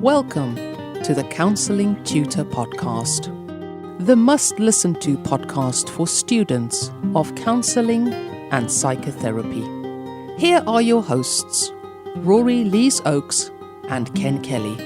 Welcome to the Counselling Tutor Podcast, the must-listen-to podcast for students of counselling and psychotherapy. Here are your hosts, Rory Lees-Oakes and Ken Kelly.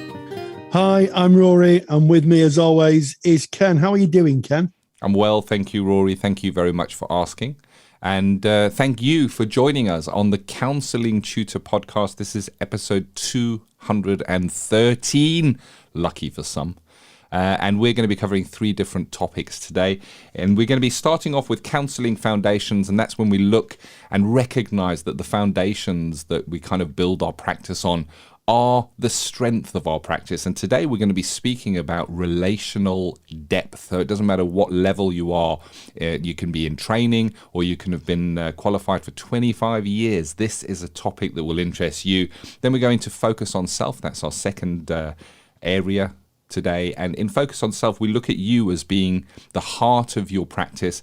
Hi, I'm Rory, and with me as always is Ken. How are you doing, Ken? I'm well, thank you, Rory. Thank you very much for asking. And thank you for joining us on the Counselling Tutor Podcast. This is episode 213, lucky for some. And we're going to be covering 3 different topics today. And we're going to be starting off with Counselling Foundations, and that's when we look and recognize that the foundations that we kind of build our practice on are the strength of our practice. And today we're going to be speaking about relational depth. So it doesn't matter what level you are. You can be in training or you can have been qualified for 25 years. This is a topic that will interest you. Then we're going to focus on self. That's our second area today. And in Focus on Self, we look at you as being the heart of your practice.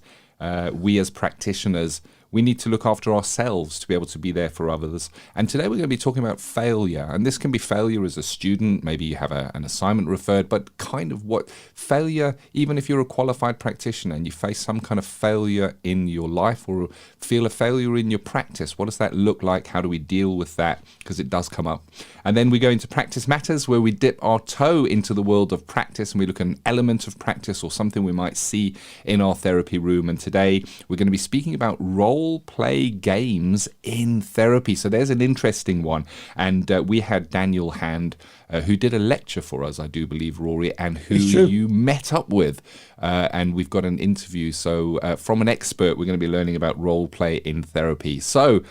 We as practitioners, we need to look after ourselves to be able to be there for others. And today we're going to be talking about failure. And this can be failure as a student. Maybe you have an assignment referred, but kind of what failure, even if you're a qualified practitioner and you face some kind of failure in your life or feel a failure in your practice, what does that look like? How do we deal with that? Because it does come up. And then we go into Practice Matters, where we dip our toe into the world of practice and we look at an element of practice or something we might see in our therapy room. And today we're going to be speaking about role play games in therapy. So there's an interesting one. And we had Daniel Hand, who did a lecture for us, I do believe, Rory, and who you met up with. And we've got an interview. So from an expert, we're going to be learning about role play in therapy. So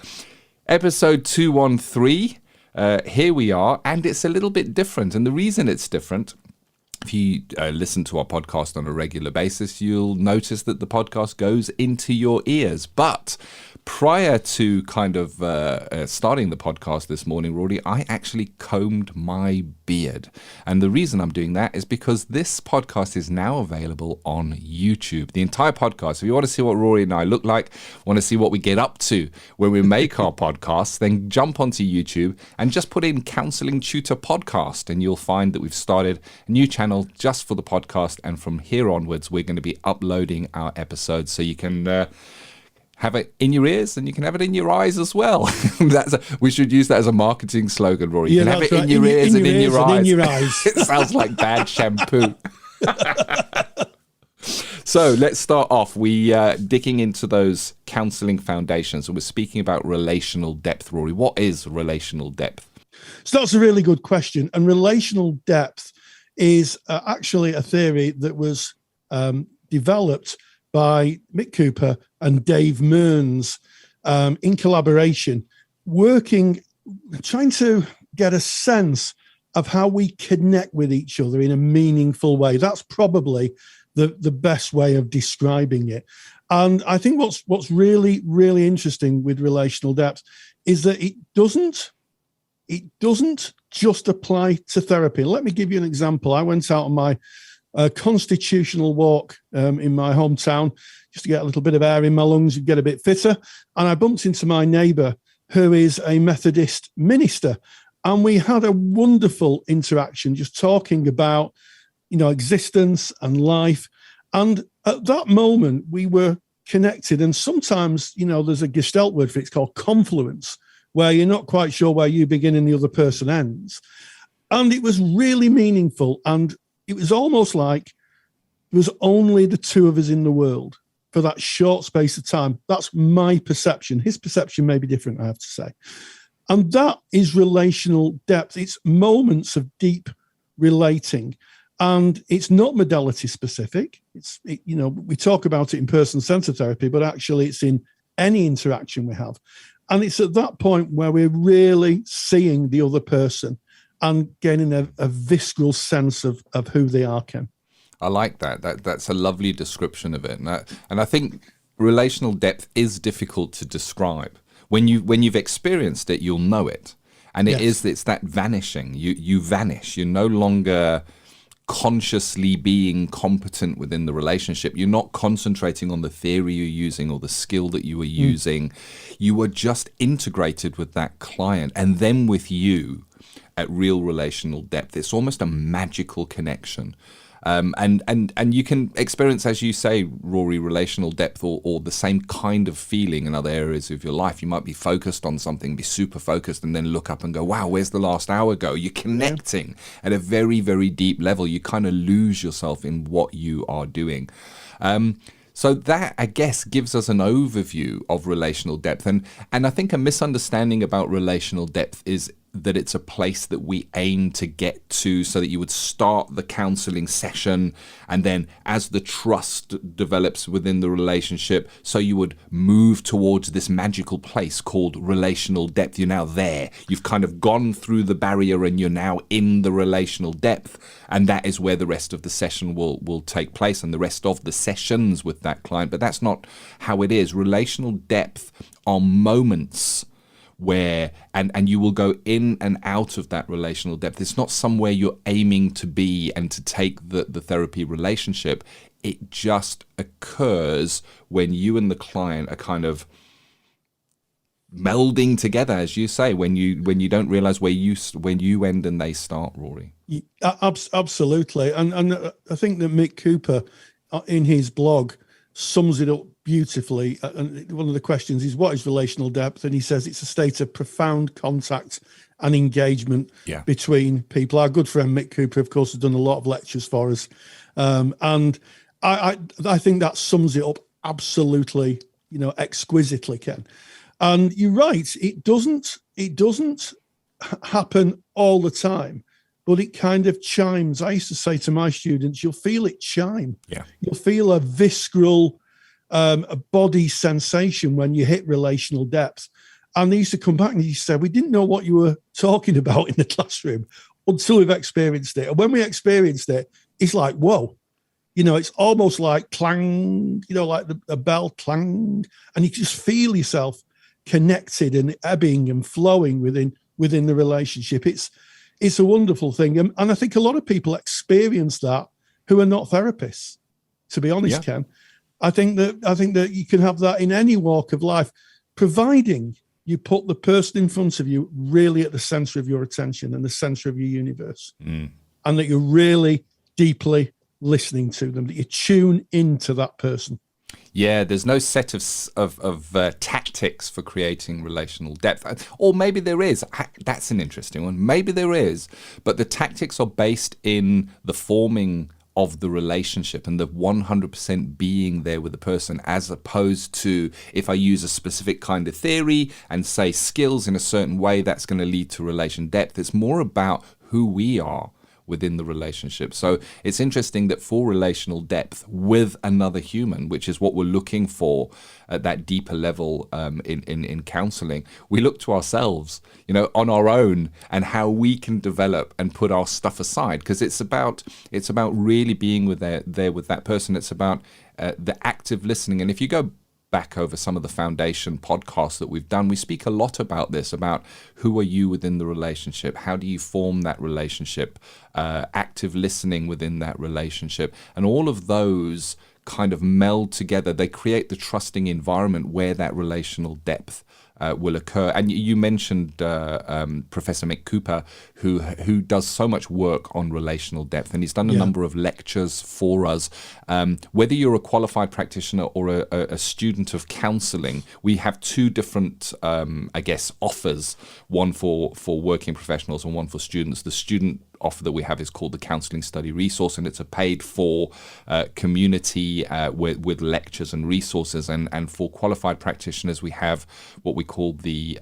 episode 213. Here we are, and it's a little bit different. And the reason it's different, if you listen to our podcast on a regular basis, you'll notice that the podcast goes into your ears. But prior to kind of starting the podcast this morning, Rory, I actually combed my beard. And the reason I'm doing that is because this podcast is now available on YouTube. The entire podcast. If you want to see what Rory and I look like, want to see what we get up to when we make our podcasts, then jump onto YouTube and just put in Counselling Tutor Podcast, and you'll find that we've started a new channel just for the podcast. And from here onwards, we're going to be uploading our episodes, so you can have it in your ears and you can have it in your eyes as well. We should use that as a marketing slogan, Rory. You can have it in your ears and in your eyes. It sounds like bad shampoo. So let's start off. We digging into those counselling foundations, and we're speaking about relational depth, Rory. What is relational depth? So that's a really good question. And relational depth is actually a theory that was developed by Mick Cooper and Dave Mearns in collaboration, trying to get a sense of how we connect with each other in a meaningful way. That's probably the best way of describing it. And I think what's really, really interesting with relational depth is that it doesn't just apply to therapy. Let me give you an example. I went out on my constitutional walk in my hometown just to get a little bit of air in my lungs and get a bit fitter. And I bumped into my neighbour, who is a Methodist minister. And we had a wonderful interaction just talking about, existence and life. And at that moment, we were connected. And sometimes, there's a Gestalt word for it. It's called confluence, where you're not quite sure where you begin and the other person ends. And it was really meaningful. And it was almost like there was only the two of us in the world for that short space of time. That's my perception. His perception may be different, I have to say. And that is relational depth. It's moments of deep relating. And it's not modality specific. We talk about it in person-centered therapy, but actually it's in any interaction we have. And it's at that point where we're really seeing the other person and gaining a visceral sense of who they are, Ken. I like that. That's a lovely description of it. And I think relational depth is difficult to describe. When you've experienced it, you'll know it. And it's that vanishing. You vanish. You're no longer consciously being competent within the relationship. You're not concentrating on the theory you're using or the skill that you were using. You were just integrated with that client and then with you. at real relational depth. It's almost a magical connection. And you can experience, as you say, Rory, relational depth or the same kind of feeling in other areas of your life. You might be focused on something, be super focused, and then look up and go, wow, where's the last hour go? You're connecting at a very, very deep level. You kind of lose yourself in what you are doing. So that, I guess, gives us an overview of relational depth. And I think a misunderstanding about relational depth is that it's a place that we aim to get to, so that you would start the counseling session, and then as the trust develops within the relationship, so you would move towards this magical place called relational depth. You're now there. You've kind of gone through the barrier and you're now in the relational depth, and that is where the rest of the session will take place, and the rest of the sessions with that client. But that's not how it is. Relational depth are moments where and you will go in and out of that relational depth. It's not somewhere you're aiming to be and to take the therapy relationship. It just occurs when you and the client are kind of melding together, as you say, when you don't realize when you end and they start, Rory. Absolutely. And I think that Mick Cooper in his blog sums it up beautifully. And one of the questions is, what is relational depth? And he says it's a state of profound contact and engagement between people. Our good friend Mick Cooper, of course, has done a lot of lectures for us. And I think that sums it up absolutely, exquisitely, Ken. And you're right, it doesn't happen all the time, but it kind of chimes. I used to say to my students, you'll feel it chime. Yeah. You'll feel a visceral a body sensation when you hit relational depth. And they used to come back and he said, we didn't know what you were talking about in the classroom until we've experienced it. And when we experienced it, it's like, whoa, it's almost like clang, like a bell clang. And you just feel yourself connected and ebbing and flowing within the relationship. It's a wonderful thing. And I think a lot of people experience that who are not therapists, to be honest, Ken. I think that you can have that in any walk of life, providing you put the person in front of you really at the center of your attention and the center of your universe, and that you're really deeply listening to them, that you tune into that person. Yeah, there's no set of tactics for creating relational depth. Or maybe there is. That's an interesting one. Maybe there is. But the tactics are based in the forming of the relationship and the 100% being there with the person, as opposed to if I use a specific kind of theory and say skills in a certain way, that's going to lead to relation depth. It's more about who we are within the relationship. So it's interesting that for relational depth with another human, which is what we're looking for at that deeper level in counseling, we look to ourselves, on our own, and how we can develop and put our stuff aside, because it's about really being there with that person. It's about the active listening. And if you go back over some of the foundation podcasts that we've done, we speak a lot about this, about who are you within the relationship, how do you form that relationship, active listening within that relationship, and all of those kind of meld together. They create the trusting environment where that relational depth will occur. And you mentioned Professor Mick Cooper, who does so much work on relational depth, and he's done a number of lectures for us. Whether you're a qualified practitioner or a student of counselling, we have two different, offers, one for working professionals and one for students. The student offer that we have is called the Counselling Study Resource, and it's a paid-for community with lectures and resources. And for qualified practitioners, we have what we call the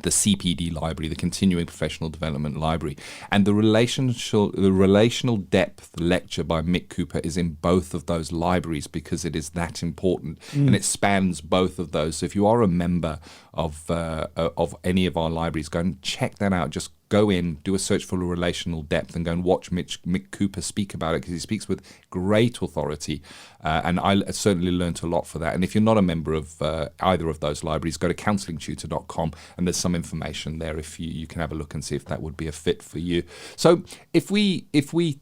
CPD library, the Continuing Professional Development Library. And the relational depth lecture by Mick Cooper is in both of those libraries because it is that important, and it spans both of those. So if you are a member of any of our libraries, go and check that out. Just go in, do a search for relational depth, and go and watch Mick Cooper speak about it, because he speaks with great authority. And I certainly learned a lot for that. And if you're not a member of either of those libraries, go to counsellingtutor.com, and there's some information there if you can have a look and see if that would be a fit for you. So if we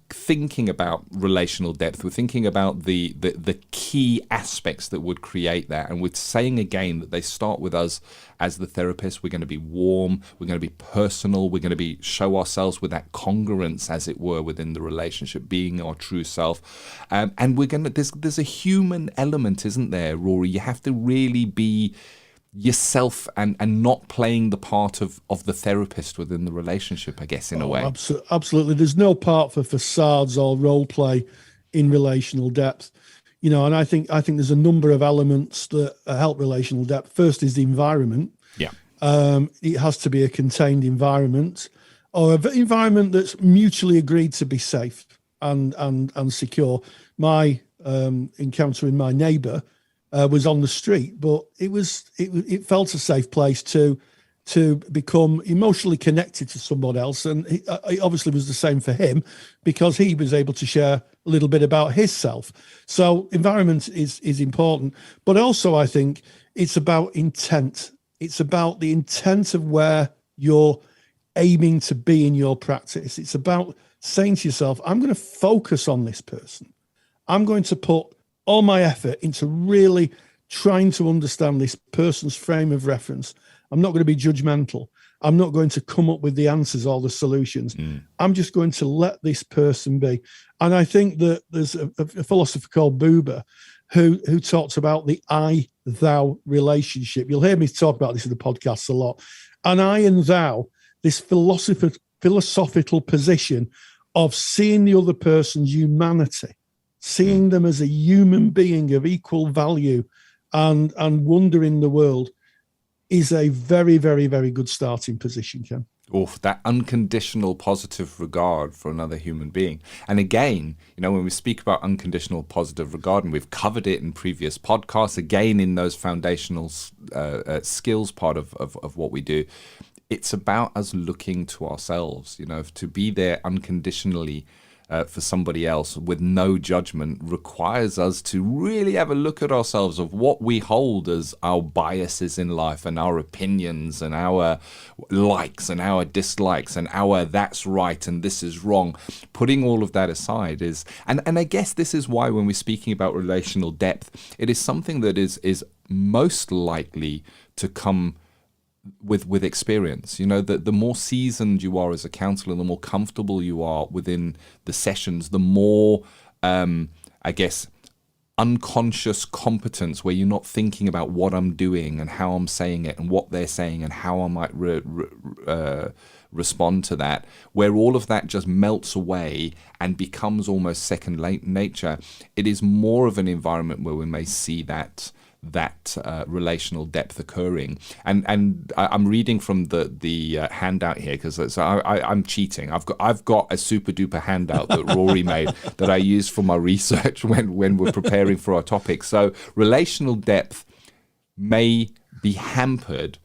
thinking about relational depth, we're thinking about the key aspects that would create that. And we're saying again that they start with us as the therapist. We're going to be warm, we're going to be personal, we're going to to show ourselves with that congruence, as it were, within the relationship, being our true self. And there's a human element, isn't there, Rory? You have to really be yourself and not playing the part of the therapist within the relationship, I guess, in a way. Absolutely. There's no part for facades or role play in relational depth. And I think there's a number of elements that help relational depth. First is the environment. Yeah. It has to be a contained environment, or an environment that's mutually agreed to be safe and secure. My encountering my neighbour was on the street, but it felt a safe place to become emotionally connected to someone else, and it obviously was the same for him because he was able to share a little bit about his self. So environment is important, but also I think it's about intent. It's about the intent of where you're aiming to be in your practice. It's about saying to yourself, I'm going to focus on this person. I'm going to put all my effort into really trying to understand this person's frame of reference. I'm not going to be judgmental. I'm not going to come up with the answers or the solutions. I'm just going to let this person be. And I think that there's a philosopher called Buber who talks about the I-thou relationship. You'll hear me talk about this in the podcast a lot. And I and thou, this philosophical position of seeing the other person's humanity, seeing them as a human being of equal value and wonder in the world, is a very, very, very good starting position, Ken. That unconditional positive regard for another human being. And again, when we speak about unconditional positive regard, and we've covered it in previous podcasts, again, in those foundational skills part of what we do, it's about us looking to ourselves, to be there unconditionally for somebody else with no judgment requires us to really have a look at ourselves of what we hold as our biases in life and our opinions and our likes and our dislikes and our that's right and this is wrong. Putting all of that aside is, and I guess this is why when we're speaking about relational depth, it is something that is most likely to come with experience. The more seasoned you are as a counsellor, the more comfortable you are within the sessions, the more I guess unconscious competence, where you're not thinking about what I'm doing and how I'm saying it and what they're saying and how I might respond to that, where all of that just melts away and becomes almost second nature. It is more of an environment where we may see that relational depth occurring. And I'm reading from the handout here because I'm cheating. I've got a super duper handout that Rory made that I used for my research when we're preparing for our topic. So relational depth may be hampered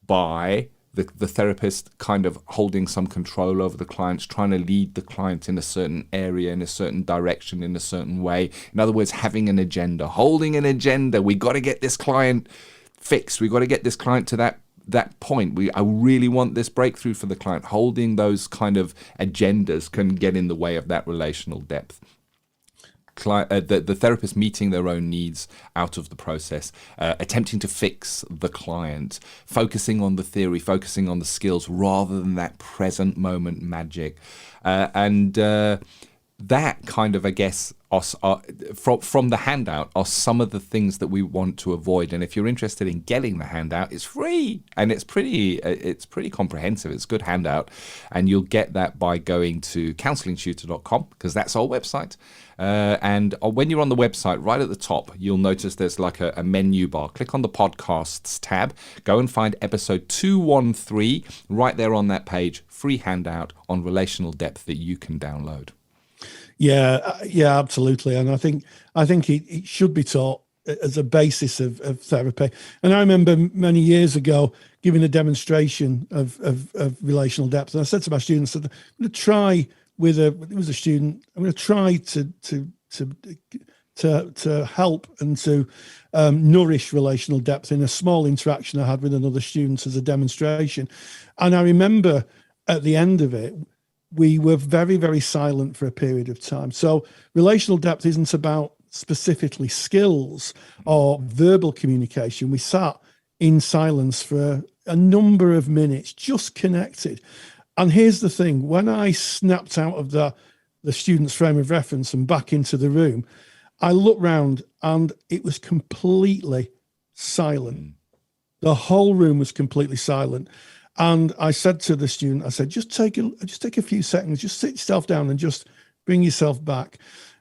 by the therapist kind of holding some control over the clients, trying to lead the client in a certain area, in a certain direction, in a certain way. In other words, having an agenda, holding an agenda. We got to get this client fixed. We got to get this client to that point. I really want this breakthrough for the client. Holding those kind of agendas can get in the way of that relational depth. The therapist meeting their own needs out of the process, attempting to fix the client, focusing on the theory, focusing on the skills rather than that present moment magic. And that kind of, I guess, from the handout are some of the things that we want to avoid. And if you're interested in getting the handout, it's free and it's pretty comprehensive. It's a good handout, and you'll get that by going to counsellingtutor.com because that's our website. And when you're on the website, right at the top, you'll notice there's like a menu bar. Click on the podcasts tab, go and find episode 213 right there on that page. Free handout on relational depth that you can download. Yeah, absolutely. And I think it should be taught as a basis of therapy. And I remember many years ago giving a demonstration of relational depth. And I said to my students, I'm going to try it was a student, I'm going to try to help and to nourish relational depth in a small interaction I had with another student as a demonstration. And I remember at the end of it, we were very, very silent for a period of time. So relational depth isn't about specifically skills or verbal communication. We sat in silence for a number of minutes, just connected. And here's the thing, when I snapped out of the student's frame of reference and back into the room, I looked round and it was completely silent. The whole room was completely silent. And I said to the student, I said, just take a few seconds, just sit yourself down and just bring yourself back.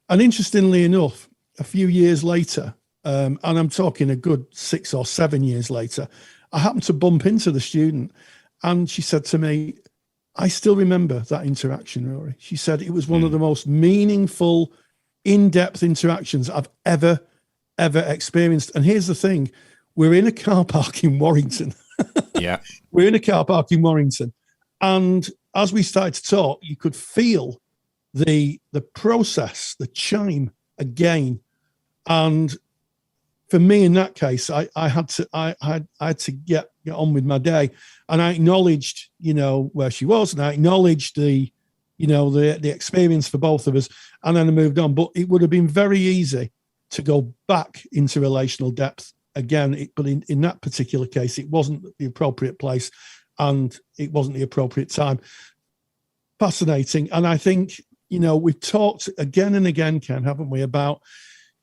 And interestingly enough, a few years later, and I'm talking a good 6 or 7 years later, I happened to bump into the student and she said to me, I still remember that interaction, Rory. She said it was one of the most meaningful, in-depth interactions I've ever experienced. And here's the thing, we're in a car park in Warrington. Yeah. We're in a car park in Warrington. And as we started to talk, you could feel the process, the chime again. And for me, in that case, I had to get on with my day, and I acknowledged, where she was, and I acknowledged the experience for both of us, and then I moved on. But it would have been very easy to go back into relational depth again, but in that particular case, it wasn't the appropriate place, and it wasn't the appropriate time. Fascinating, and I think we've talked again and again, Ken, haven't we, about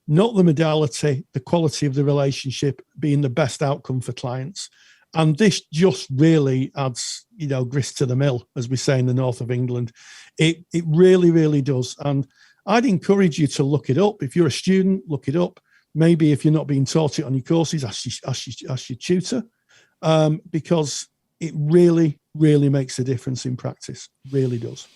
not the modality, the quality of the relationship being the best outcome for clients. And this just really adds, grist to the mill, as we say in the north of England. It really, really does. And I'd encourage you to look it up. If you're a student, look it up. Maybe if you're not being taught it on your courses, ask your tutor, because it really, really makes a difference in practice. Really does.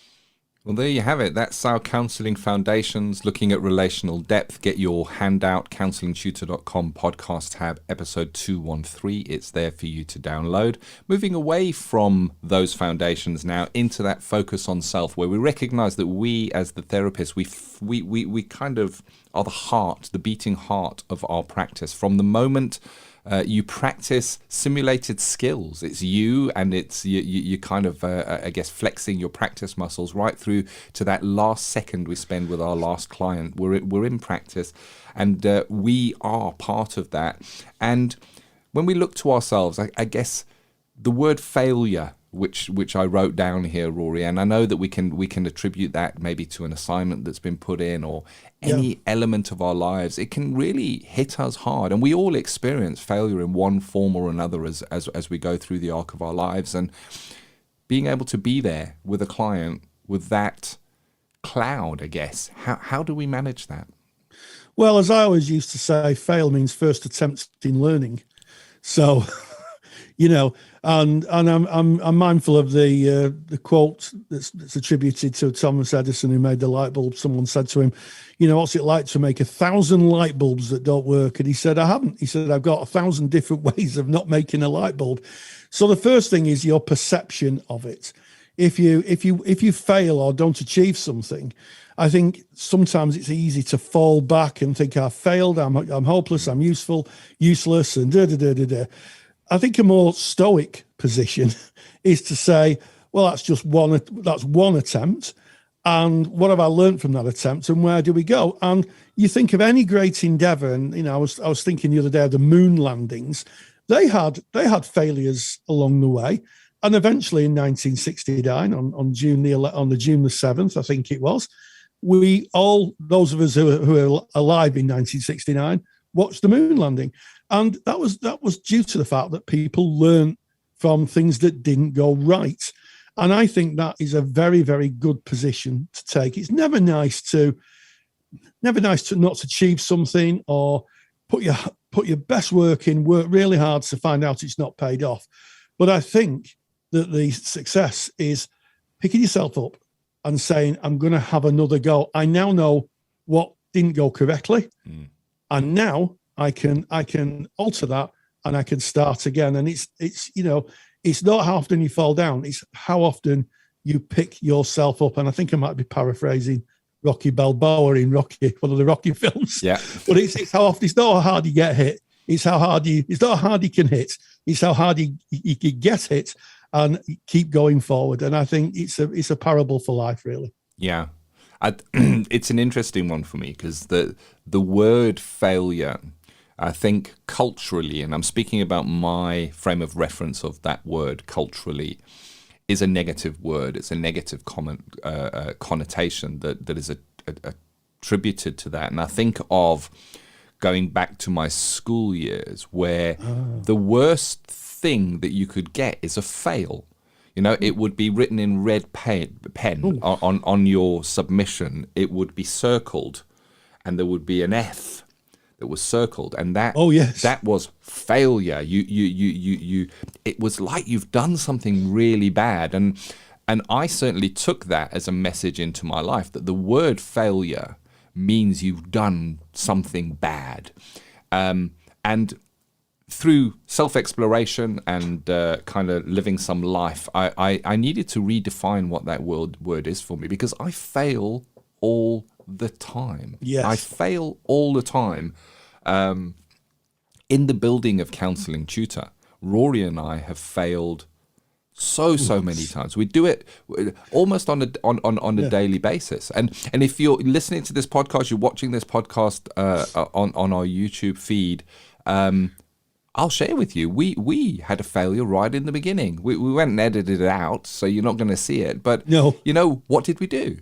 Well, there you have it. That's our Counselling Foundations, looking at relational depth. Get your handout, counsellingtutor.com podcast tab, episode 213. It's there for you to download. Moving away from those foundations now into that focus on self, where we recognize that we, as the therapists, we kind of are the heart, the beating heart of our practice. From the moment you practice simulated skills, it's you, and it's you kind of I guess flexing your practice muscles right through to that last second we spend with our last client. We're in practice, and we are part of that. And when we look to ourselves, I guess the word failure, which I wrote down here, Rory, and I know that we can attribute that maybe to an assignment that's been put in, or any element of our lives. It can really hit us hard, and we all experience failure in one form or another as we go through the arc of our lives. And being able to be there with a client with that cloud, I guess, how do we manage that? Well, as I always used to say, fail means first attempt in learning. So and I'm mindful of the quote that's attributed to Thomas Edison, who made the light bulb. Someone said to him, what's it like to make 1,000 light bulbs that don't work? And he said, I haven't. He said, I've got 1,000 different ways of not making a light bulb. So the first thing is your perception of it. If you fail or don't achieve something, I think sometimes it's easy to fall back and think, I've failed, I'm hopeless, I'm useless, and da-da-da-da-da. I think a more stoic position is to say, well, that's one attempt. And what have I learned from that attempt, and where do we go? And you think of any great endeavor, and I was thinking the other day of the moon landings. They had failures along the way, and eventually in 1969, on June the 7th, I think it was, we all, those of us who were alive in 1969, watched the moon landing. And that was due to the fact that people learn from things that didn't go right. And I think that is a very, very good position to take. It's never nice to not achieve something, or put your best work in, work really hard to find out it's not paid off. But I think that the success is picking yourself up and saying, I'm going to have another go. I now know what didn't go correctly. And now I can alter that, and I can start again. And it's not how often you fall down, it's how often you pick yourself up. And I think I might be paraphrasing Rocky Balboa in Rocky, one of the Rocky films. Yeah. But it's how often, it's not how hard you get hit, it's not how hard you can hit, it's how hard you can get hit and keep going forward. And I think it's a parable for life, really. Yeah. It's an interesting one for me, because the word failure, I think culturally, and I'm speaking about my frame of reference of that word culturally, is a negative word. It's a negative connotation that is attributed to that. And I think of going back to my school years, where the worst thing that you could get is a fail. You know, it would be written in red pen on your submission. It would be circled, and there would be an F that was circled, and that that was failure. You it was like you've done something really bad, and I certainly took that as a message into my life, that the word failure means you've done something bad, and through self-exploration and kind of living some life, I needed to redefine what that word is for me, because I fail all the time. Yes. I fail all the time. In the building of Counselling Tutor, Rory and I have failed so many times. We do it almost on a daily basis. And if you're listening to this podcast, you're watching this podcast on our YouTube feed, I'll share with you, we had a failure right in the beginning. We went and edited it out, so you're not going to see it. But No. you know, what did we do?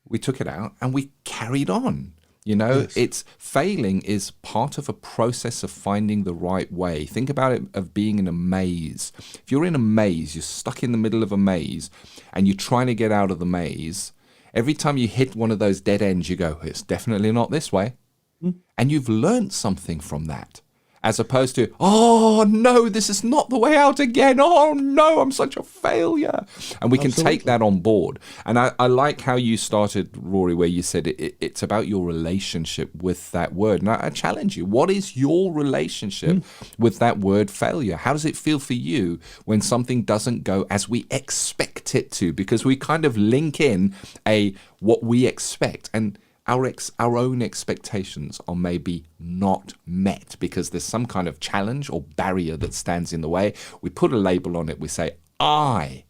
We took it out and we carried on. You know, Yes. it's failing is part of a process of finding the right way. Think about it of being in a maze. If you're in a maze, you're stuck in the middle of a maze and you're trying to get out of the maze. Every time you hit one of those dead ends, you go, it's definitely not this way. And you've learned something from that. As opposed to, oh no, this is not the way out again. Oh no, I'm such a failure. And we can take that on board. And I like how you started, Rory, where you said it's about your relationship with that word. And I challenge you, what is your relationship with that word failure? How does it feel for you when something doesn't go as we expect it to? Because we kind of link in what we expect, and our own expectations are maybe not met because there's some kind of challenge or barrier that stands in the way. We put a label on it. We say, I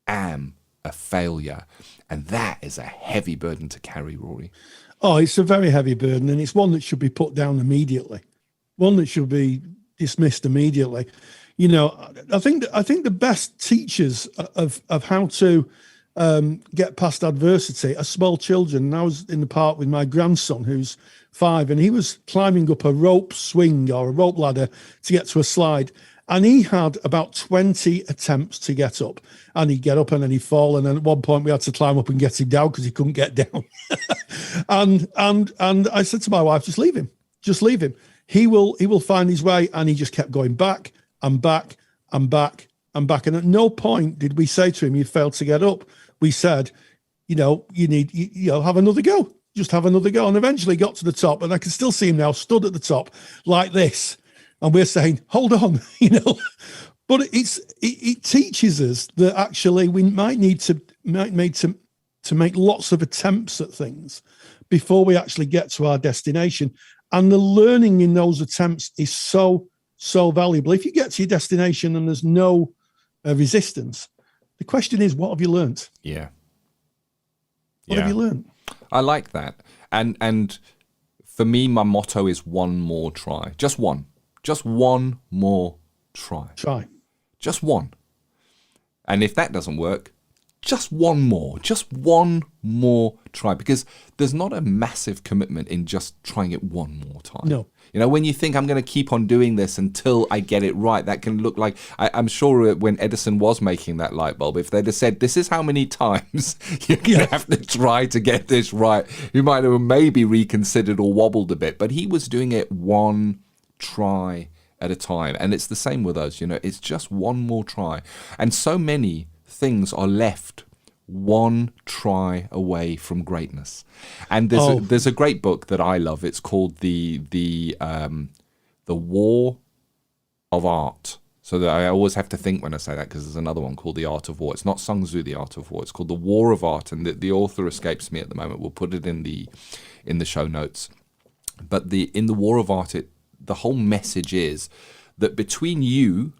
am a failure. And that is a heavy burden to carry, Rory. Oh, it's a very heavy burden, and it's one that should be put down immediately, one that should be dismissed immediately. You know, I think the best teachers of how to get past adversity are small children. And I was in the park with my grandson, who's 5, and he was climbing up a rope swing or a rope ladder to get to a slide. And he had about 20 attempts to get up, and he'd get up and then he'd fall. And then at one point we had to climb up and get him down because he couldn't get down. and I said to my wife, just leave him. He will find his way. And he just kept going back and back and back and back. And at no point did we say to him, you failed to get up. We said, you need, have another go. Just have another go. And eventually got to the top, and I can still see him now stood at the top like this. And we're saying, hold on, But it teaches us that actually we might need to make lots of attempts at things before we actually get to our destination. And the learning in those attempts is so valuable. If you get to your destination and there's no resistance, the question is, what have you learned? Yeah. What have you learned? I like that. And for me, my motto is one more try. Just one. Just one more try. Just one. And if that doesn't work, just one more. Just one more try. Because there's not a massive commitment in just trying it one more time. No. When you think I'm going to keep on doing this until I get it right, that can look like, I'm sure when Edison was making that light bulb, if they'd have said, this is how many times you're going to have to try to get this right, you might have maybe reconsidered or wobbled a bit. But he was doing it one try at a time. And it's the same with us, it's just one more try. And so many things are left one try away from greatness. And there's a great book that I love. It's called the War of Art. So that I always have to think when I say that, because there's another one called The Art of War. It's not Sun Tzu, The Art of War. It's called The War of Art, and the author escapes me at the moment. We'll put it in the show notes. But in the War of Art, the whole message is that between you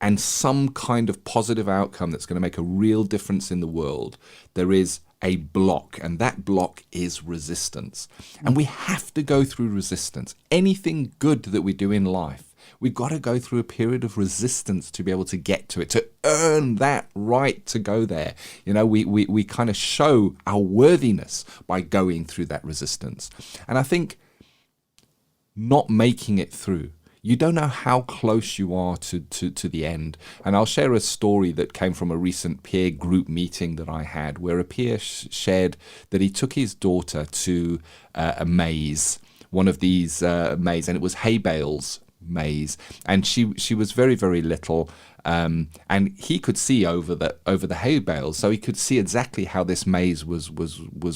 and some kind of positive outcome that's going to make a real difference in the world, there is a block, and that block is resistance. And we have to go through resistance. Anything good that we do in life We've got to go through a period of resistance to be able to get to it, to earn that right to go there. We kind of show our worthiness by going through that resistance. And I think not making it through, you don't know how close you are to the end. And I'll share a story that came from a recent peer group meeting that I had, where a peer shared that he took his daughter to a maze, one of these maze, and it was hay bales maze, and she was very, very little, and he could see over the hay bales, so he could see exactly how this maze was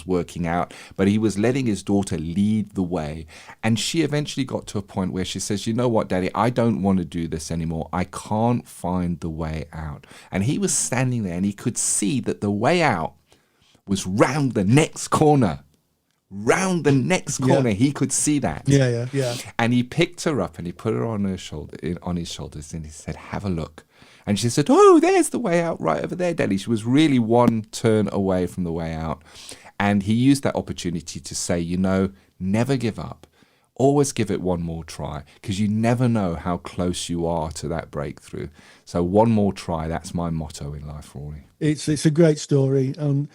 working out, but he was letting his daughter lead the way. And she eventually got to a point where she says, "You know what, Daddy, I don't want to do this anymore. I can't find the way out." And he was standing there and he could see that the way out was round the next corner. Round the next corner, he could see that. Yeah. And he picked her up and he put her on his shoulders, and he said, "Have a look." And she said, "Oh, there's the way out right over there, Daddy." She was really one turn away from the way out. And he used that opportunity to say, never give up. Always give it one more try, because you never know how close you are to that breakthrough. So one more try, that's my motto in life, Rory. It's a great story. And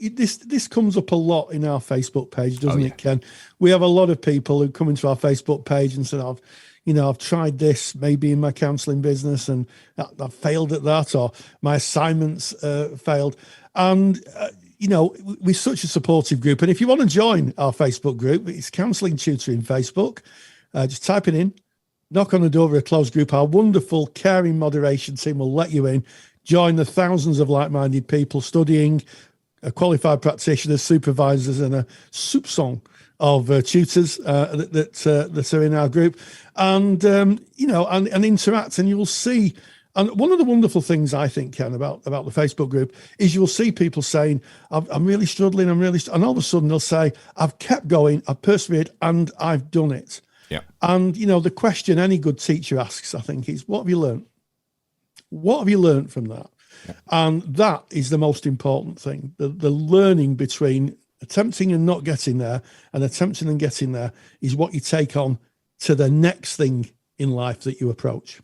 this comes up a lot in our Facebook page, doesn't it, Ken? We have a lot of people who come into our Facebook page and say, I've tried this maybe in my counselling business and I've failed at that, or my assignments failed. And, we're such a supportive group. And if you want to join our Facebook group, it's Counselling Tutor in Facebook. Just type it in, knock on the door of a closed group. Our wonderful, caring moderation team will let you in. Join the thousands of like-minded people studying, qualified practitioners, supervisors, and a soupçon of tutors that are in our group, and and interact. And you'll see. And one of the wonderful things I think, Ken, about the Facebook group is you'll see people saying, "I'm really struggling. And all of a sudden they'll say, "I've kept going, I've persevered, and I've done it." Yeah. And the question any good teacher asks, I think, is, "What have you learned? What have you learned from that?" Yeah. And that is the most important thing. The learning between attempting and not getting there and attempting and getting there is what you take on to the next thing in life that you approach.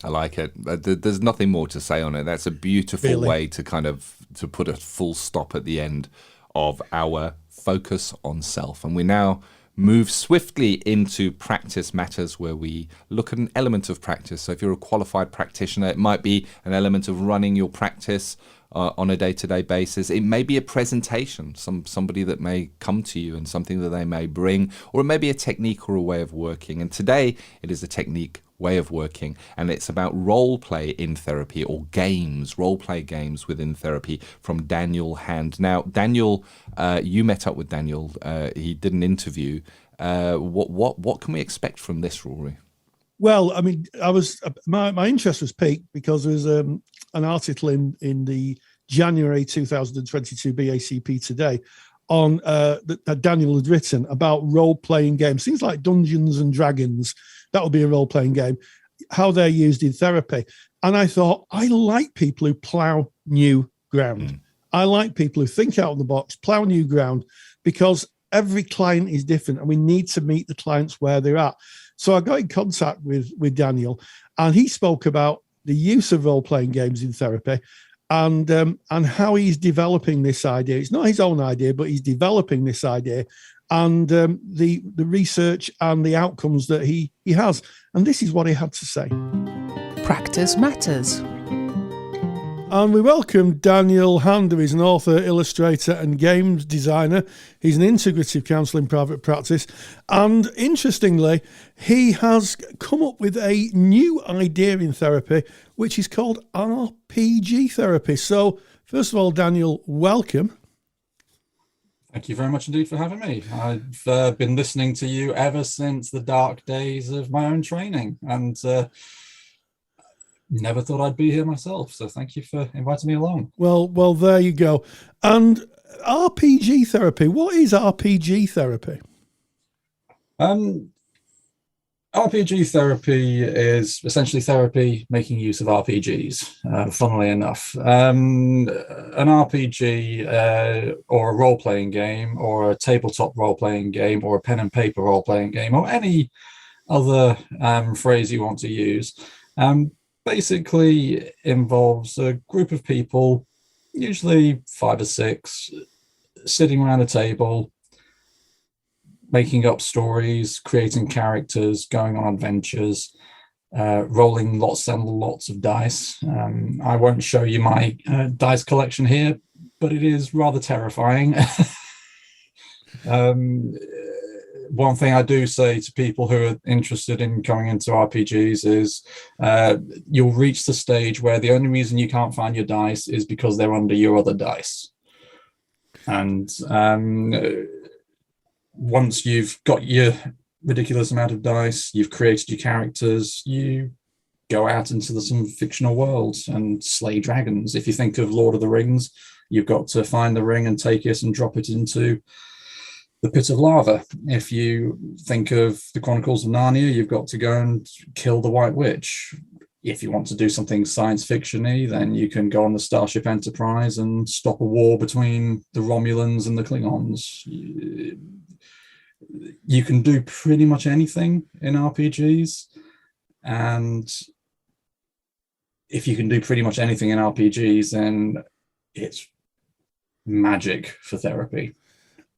I like it. There's nothing more to say on it. That's a beautiful way to to put a full stop at the end of our focus on self. And we now move swiftly into practice matters, where we look at an element of practice. So if you're a qualified practitioner, it might be an element of running your practice on a day-to-day basis. It may be a presentation, somebody that may come to you and something that they may bring, or it may be a technique or a way of working. And today it is a technique, way of working, and it's about role play in therapy, or games, role play games within therapy, from Daniel Hand. Now, Daniel, you met up with Daniel. He did an interview. What can we expect from this, Rory? Well, I mean, my interest was piqued because there was an article in the January 2022 BACP Today on that Daniel had written about role-playing games, things like Dungeons and Dragons. That would be a role-playing game, how they're used in therapy. And I thought, I like people who plow new ground. I like people who think out of the box, plow new ground, because every client is different and we need to meet the clients where they're at. So I got in contact with Daniel, and he spoke about the use of role-playing games in therapy, and how he's developing this idea. It's not his own idea, but he's developing this idea, and the research and the outcomes that he has. And this is what he had to say. Practice matters. And we welcome Daniel Hand, who is an author, illustrator and games designer. He's an integrative counsellor in private practice. And interestingly, he has come up with a new idea in therapy, which is called RPG therapy. So first of all, Daniel, welcome. Thank you very much indeed for having me. I've been listening to you ever since the dark days of my own training, and never thought I'd be here myself. So thank you for inviting me along. Well, there you go. And RPG therapy, what is RPG therapy? RPG therapy is essentially therapy making use of RPGs, funnily enough. An RPG or a role-playing game, or a tabletop role-playing game, or a pen and paper role-playing game, or any other phrase you want to use, basically involves a group of people, usually 5 or 6, sitting around a table, making up stories, creating characters, going on adventures, rolling lots and lots of dice. I won't show you my dice collection here, but it is rather terrifying. One thing I do say to people who are interested in coming into RPGs is you'll reach the stage where the only reason you can't find your dice is because they're under your other dice. And once you've got your ridiculous amount of dice, you've created your characters, you go out into some fictional worlds and slay dragons. If you think of Lord of the Rings, you've got to find the ring and take it and drop it into the pit of lava. If you think of the Chronicles of Narnia, you've got to go and kill the White Witch. If you want to do something science fiction-y, then you can go on the Starship Enterprise and stop a war between the Romulans and the Klingons. You can do pretty much anything in RPGs, and if you can do pretty much anything in RPGs, then it's magic for therapy.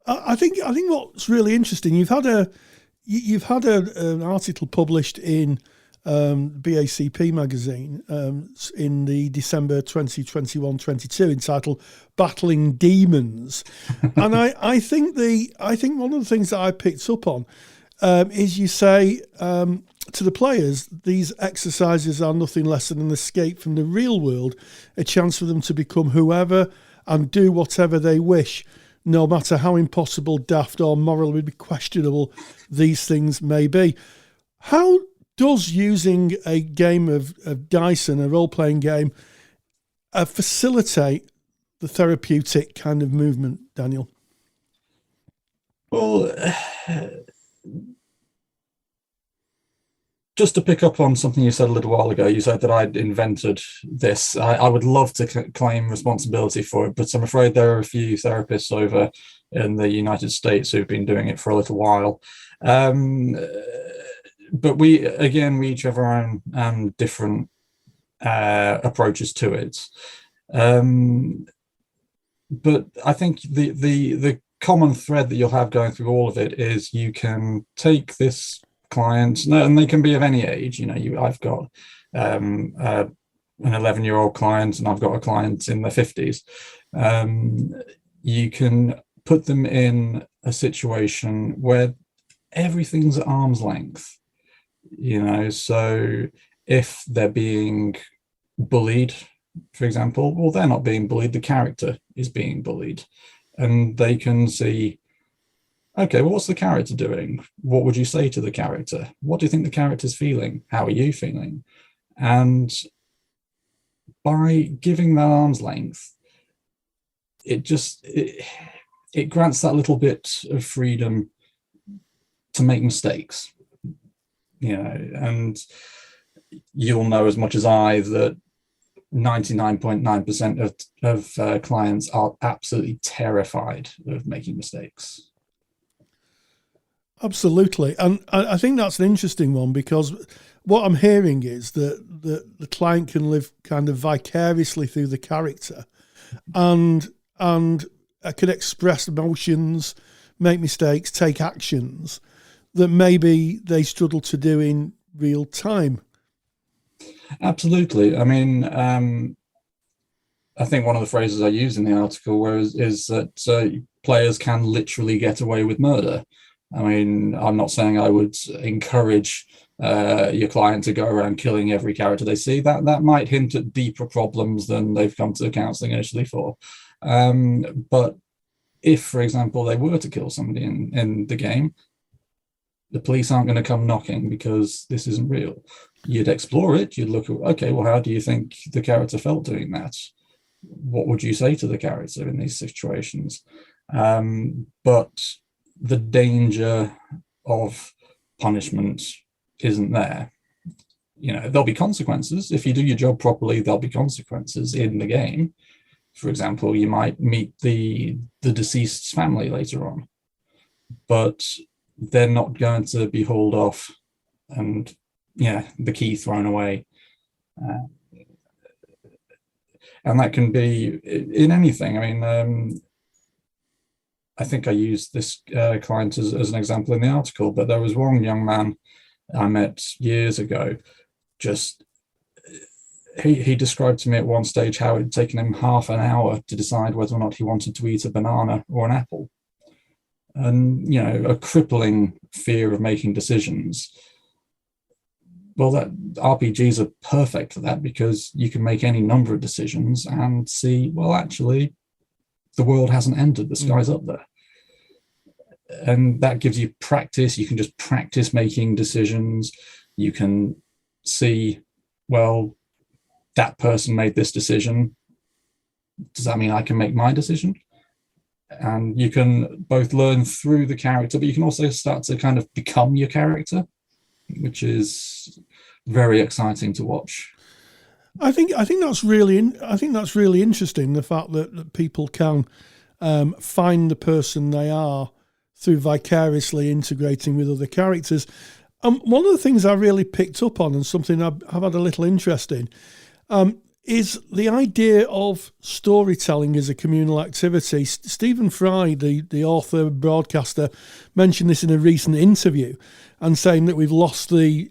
I think what's really interesting, you've had an article published in BACP magazine in the December 2021-22 entitled "Battling Demons," and I think one of the things that I picked up on is you say to the players, these exercises are nothing less than an escape from the real world, a chance for them to become whoever and do whatever they wish, no matter how impossible, daft or morally questionable these things may be. How does using a game of dice and a role-playing game facilitate the therapeutic kind of movement, Daniel? Well, just to pick up on something you said a little while ago, you said that I'd invented this. I would love to claim responsibility for it, but I'm afraid there are a few therapists over in the United States who've been doing it for a little while. But we each have our own different approaches to it. But I think the common thread that you'll have going through all of it is you can take this client, and they can be of any age. I've got an 11-year-old client, and I've got a client in their 50s. You can put them in a situation where everything's at arm's length. So if they're being bullied, for example, well, they're not being bullied, the character is being bullied, and they can see, okay, well, what's the character doing? What would you say to the character? What do you think the character's feeling? How are you feeling? And by giving that arm's length, it grants that little bit of freedom to make mistakes. And you'll know as much as I that 99.9% of clients are absolutely terrified of making mistakes. Absolutely. And I think that's an interesting one, because what I'm hearing is that the client can live kind of vicariously through the character and can express emotions, make mistakes, take actions that maybe they struggle to do in real time. Absolutely. I mean, I think one of the phrases I use in the article is that players can literally get away with murder. I mean, I'm not saying I would encourage your client to go around killing every character they see. That might hint at deeper problems than they've come to counselling initially for. But if, for example, they were to kill somebody in the game, the police aren't going to come knocking because this isn't real. You'd explore it. You'd look at, okay, well, how do you think the character felt doing that? What would you say to the character in these situations? But the danger of punishment isn't there. There'll be consequences. If you do your job properly, there'll be consequences in the game. For example, you might meet the deceased's family later on, but they're not going to be hauled off and the key thrown away. And that can be in anything. I mean, I think I used this client as an example in the article, but there was one young man I met years ago. He described to me at one stage how it had taken him half an hour to decide whether or not he wanted to eat a banana or an apple. And, a crippling fear of making decisions. Well, that RPGs are perfect for that, because you can make any number of decisions and see, well, actually, the world hasn't ended, the sky's up there. And that gives you practice. You can just practice making decisions. You can see, well, that person made this decision. Does that mean I can make my decision? And you can both learn through the character, but you can also start to kind of become your character, which is very exciting to watch. I think that's really interesting. The fact that people can find the person they are through vicariously integrating with other characters. One of the things I really picked up on, and something I've had a little interest in, is the idea of storytelling as a communal activity. Stephen Fry, the author, broadcaster, mentioned this in a recent interview, and saying that we've lost the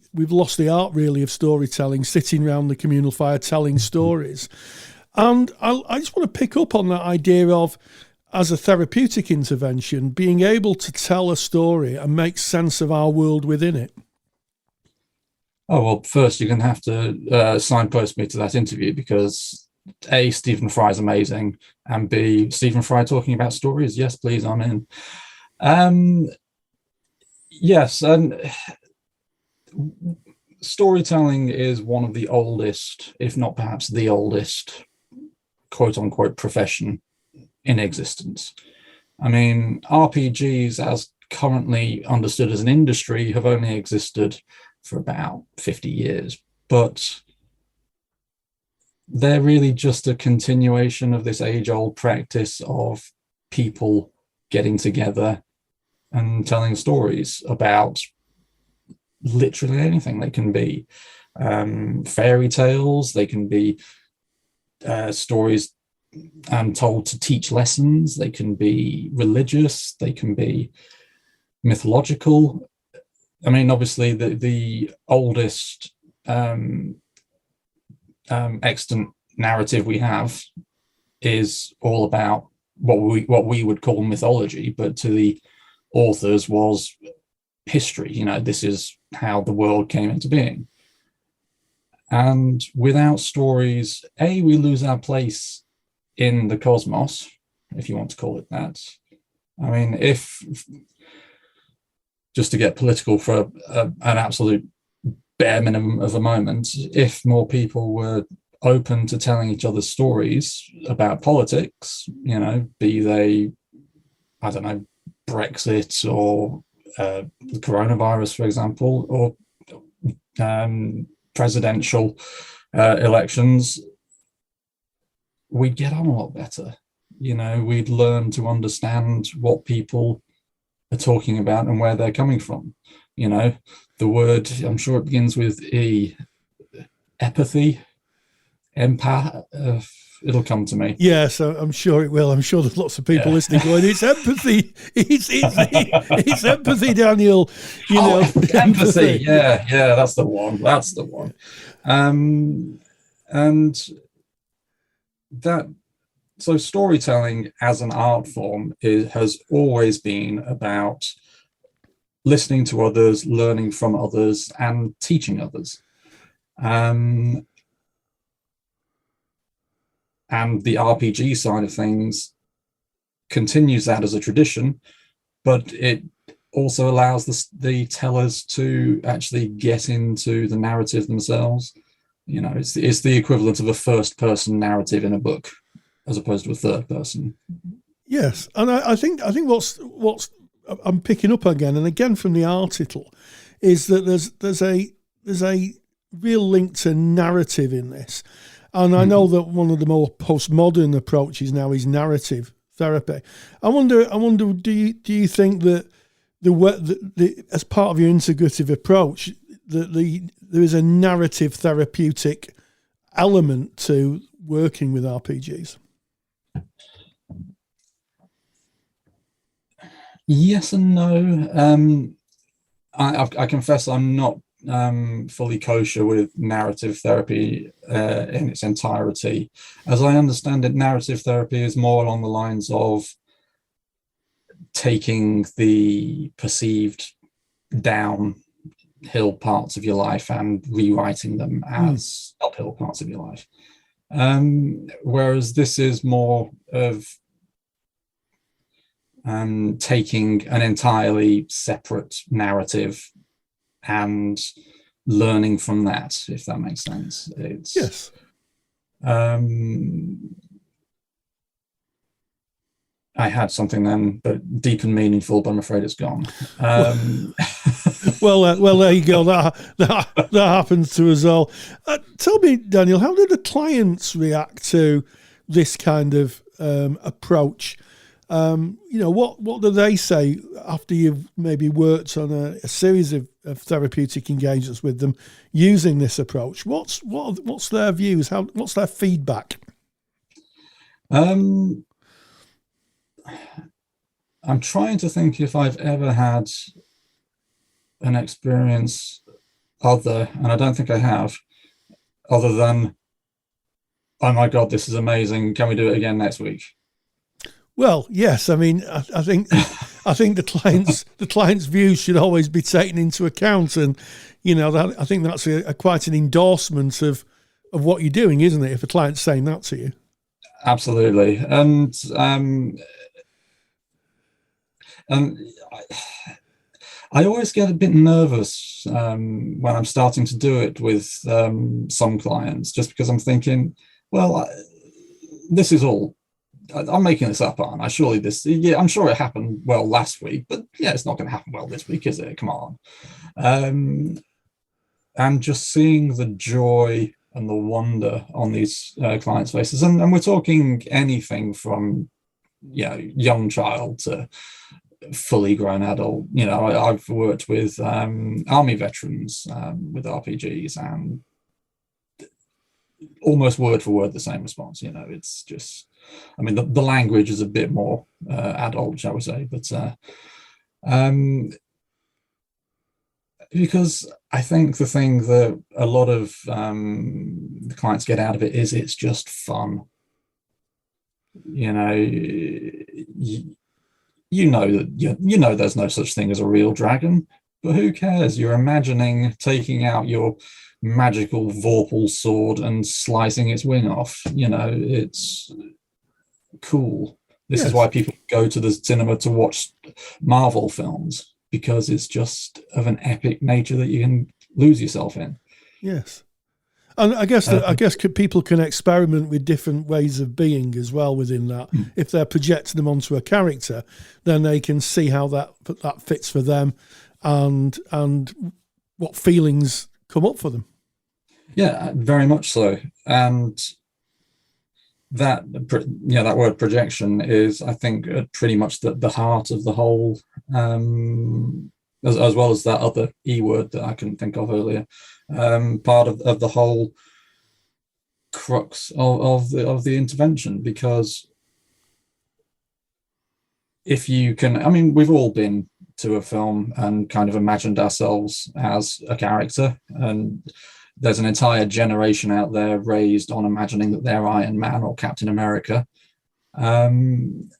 art really of storytelling, sitting around the communal fire telling stories. And I just want to pick up on that idea of, as a therapeutic intervention, being able to tell a story and make sense of our world within it. Oh, well, first you're going to have to signpost me to that interview, because A, Stephen Fry is amazing, and B, Stephen Fry talking about stories. Yes, please, I'm in. Yes, and storytelling is one of the oldest, if not perhaps the oldest, quote-unquote profession in existence. I mean, RPGs, as currently understood as an industry, have only existed for about 50 years, but they're really just a continuation of this age-old practice of people getting together and telling stories about literally anything. They can be fairy tales, they can be stories told to teach lessons, they can be religious, they can be mythological. I mean, obviously, the oldest extant narrative we have is all about what we would call mythology, but to the authors was history. This is how the world came into being. And without stories, A, we lose our place in the cosmos, if you want to call it that. I mean, just to get political for an absolute bare minimum of a moment, if more people were open to telling each other stories about politics, be they, I don't know, Brexit or the coronavirus, for example, or presidential elections, we'd get on a lot better. We'd learn to understand what people are talking about and where they're coming from. The word, I'm sure it begins with E, empathy, empath. It'll come to me. Yes, I'm sure it will. I'm sure there's lots of people listening going, it's empathy. It's empathy, Daniel. Empathy. Yeah, that's the one. And that, so storytelling as an art form has always been about listening to others, learning from others, and teaching others. And the RPG side of things continues that as a tradition, but it also allows the tellers to actually get into the narrative themselves. It's the equivalent of a first-person narrative in a book, as opposed to a third person. Yes, and I think what's I'm picking up again from the article is that there's a real link to narrative in this. And I know that one of the more postmodern approaches now is narrative therapy. I wonder, do you think that the as part of your integrative approach, there is a narrative therapeutic element to working with RPGs. Yes and no. I confess I'm not fully kosher with narrative therapy in its entirety. As I understand it, narrative therapy is more along the lines of taking the perceived downhill parts of your life and rewriting them as uphill parts of your life. Whereas this is more of taking an entirely separate narrative and learning from that, if that makes sense. It's, yes. I had something then, but deep and meaningful, but I'm afraid it's gone. Well, there you go. That happens to us all. Tell me, Daniel, how do the clients react to this kind of approach? What do they say after you've maybe worked on a series of therapeutic engagements with them using this approach? What's their views? What's their feedback? I'm trying to think if I've ever had an experience and I don't think I have, other than, oh my God, this is amazing. Can we do it again next week? Well, yes. I mean, I think the client's views should always be taken into account, and I think that's quite an endorsement of what you're doing, isn't it? If a client's saying that to you, absolutely. And I always get a bit nervous when I'm starting to do it with some clients, just because I'm thinking, well, this is all. I'm making this up, aren't I? Surely I'm sure it happened well last week, but yeah, it's not going to happen well this week, is it? Come on. And just seeing the joy and the wonder on these clients' faces, and we're talking anything from, young child to fully grown adult. I've worked with army veterans with RPGs, and almost word for word the same response. It's just, I mean, the language is a bit more adult, shall we say, but because I think the thing that a lot of the clients get out of it is it's just fun. There's no such thing as a real dragon, but who cares? You're imagining taking out your magical Vorpal sword and slicing its wing off. It's cool. This is why people go to the cinema to watch Marvel films, because it's just of an epic nature that you can lose yourself in. Yes. And I guess people can experiment with different ways of being as well within that. If they're projecting them onto a character, then they can see how that fits for them, and what feelings come up for them. Yeah, very much so. And that word projection is, I think, pretty much the heart of the whole, as well as that other E word that I couldn't think of earlier. Part of the whole crux of the intervention, because if you can, I mean, we've all been to a film and kind of imagined ourselves as a character, and there's an entire generation out there raised on imagining that they're Iron Man or Captain America, and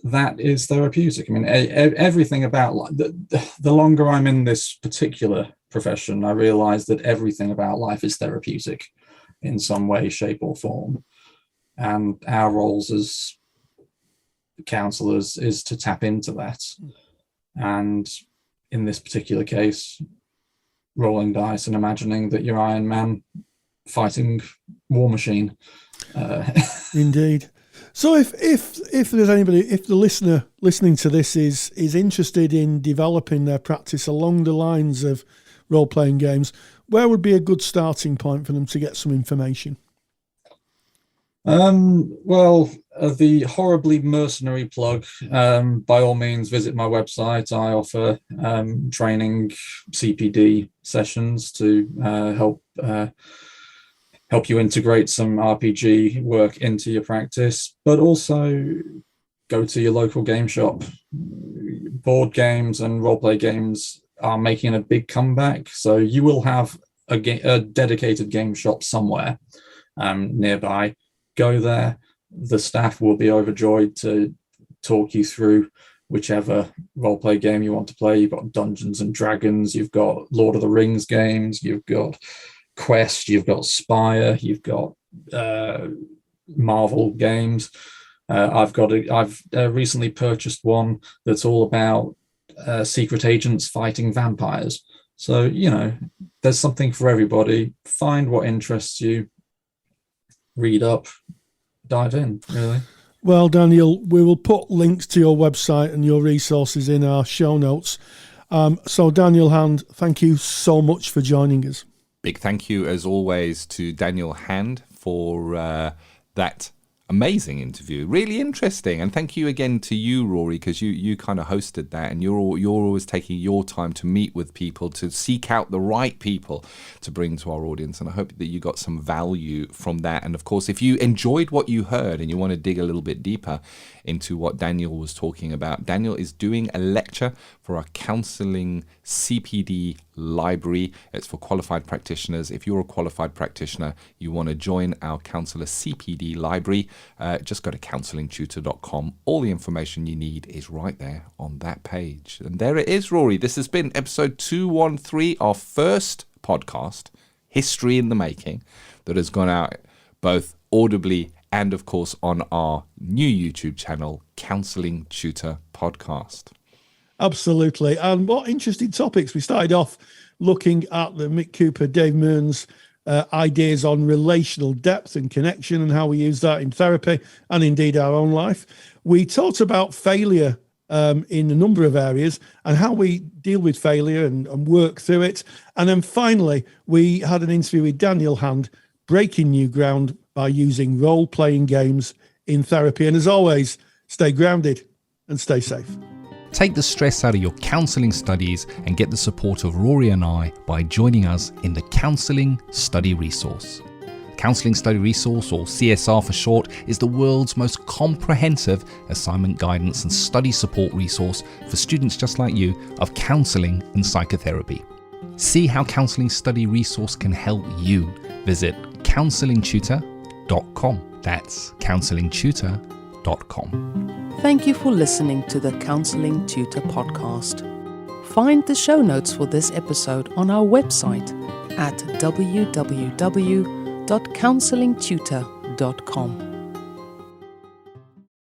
that is therapeutic. I mean, everything about life. The longer I'm in this particular profession, I realize that everything about life is therapeutic in some way, shape, or form. And our roles as counselors is to tap into that. And in this particular case, rolling dice and imagining that you're Iron Man fighting War Machine. Indeed. So if there's anybody, if the listener listening to this is interested in developing their practice along the lines of role-playing games, where would be a good starting point for them to get some information? Well, The horribly mercenary plug, by all means, visit my website. I offer training CPD sessions to help you integrate some RPG work into your practice, but also go to your local game shop. Board games and role-play games are making a big comeback, so you will have a dedicated game shop somewhere nearby. Go there. The staff will be overjoyed to talk you through whichever role-play game you want to play. You've got Dungeons and Dragons, you've got Lord of the Rings games, you've got Quest, you've got Spire, you've got Marvel games. I've recently purchased one that's all about secret agents fighting vampires. So, there's something for everybody. Find what interests you, read up, dive in, really. Well, Daniel, we will put links to your website and your resources in our show notes. So, Daniel Hand, thank you so much for joining us. Big thank you, as always, to Daniel Hand for that amazing interview. Really interesting. And thank you again to you, Rory, because you kind of hosted that, and you're always taking your time to meet with people, to seek out the right people to bring to our audience. And I hope that you got some value from that. And of course, if you enjoyed what you heard and you want to dig a little bit deeper into what Daniel was talking about, Daniel is doing a lecture for our Counselling CPD library. It's for qualified practitioners. If you're a qualified practitioner, you want to join our Counsellor CPD library, just go to counsellingtutor.com. All the information you need is right there on that page. And there it is, Rory. This has been episode 213, our first podcast, history in the making, that has gone out both audibly and, of course, on our new YouTube channel, Counselling Tutor Podcast. Absolutely. And what interesting topics. We started off looking at the Mick Cooper, Dave Mearns ideas on relational depth and connection and how we use that in therapy and indeed our own life. We talked about failure in a number of areas and how we deal with failure and work through it. And then finally, we had an interview with Daniel Hand, breaking new ground by using role-playing games in therapy. And as always, stay grounded and stay safe. Take the stress out of your counselling studies and get the support of Rory and I by joining us in the Counselling Study Resource. Counselling Study Resource, or CSR for short, is the world's most comprehensive assignment guidance and study support resource for students just like you of counselling and psychotherapy. See how Counselling Study Resource can help you. Visit counsellingtutor.com. That's counsellingtutor.com. Thank you for listening to the Counselling Tutor Podcast. Find the show notes for this episode on our website at www.counsellingtutor.com.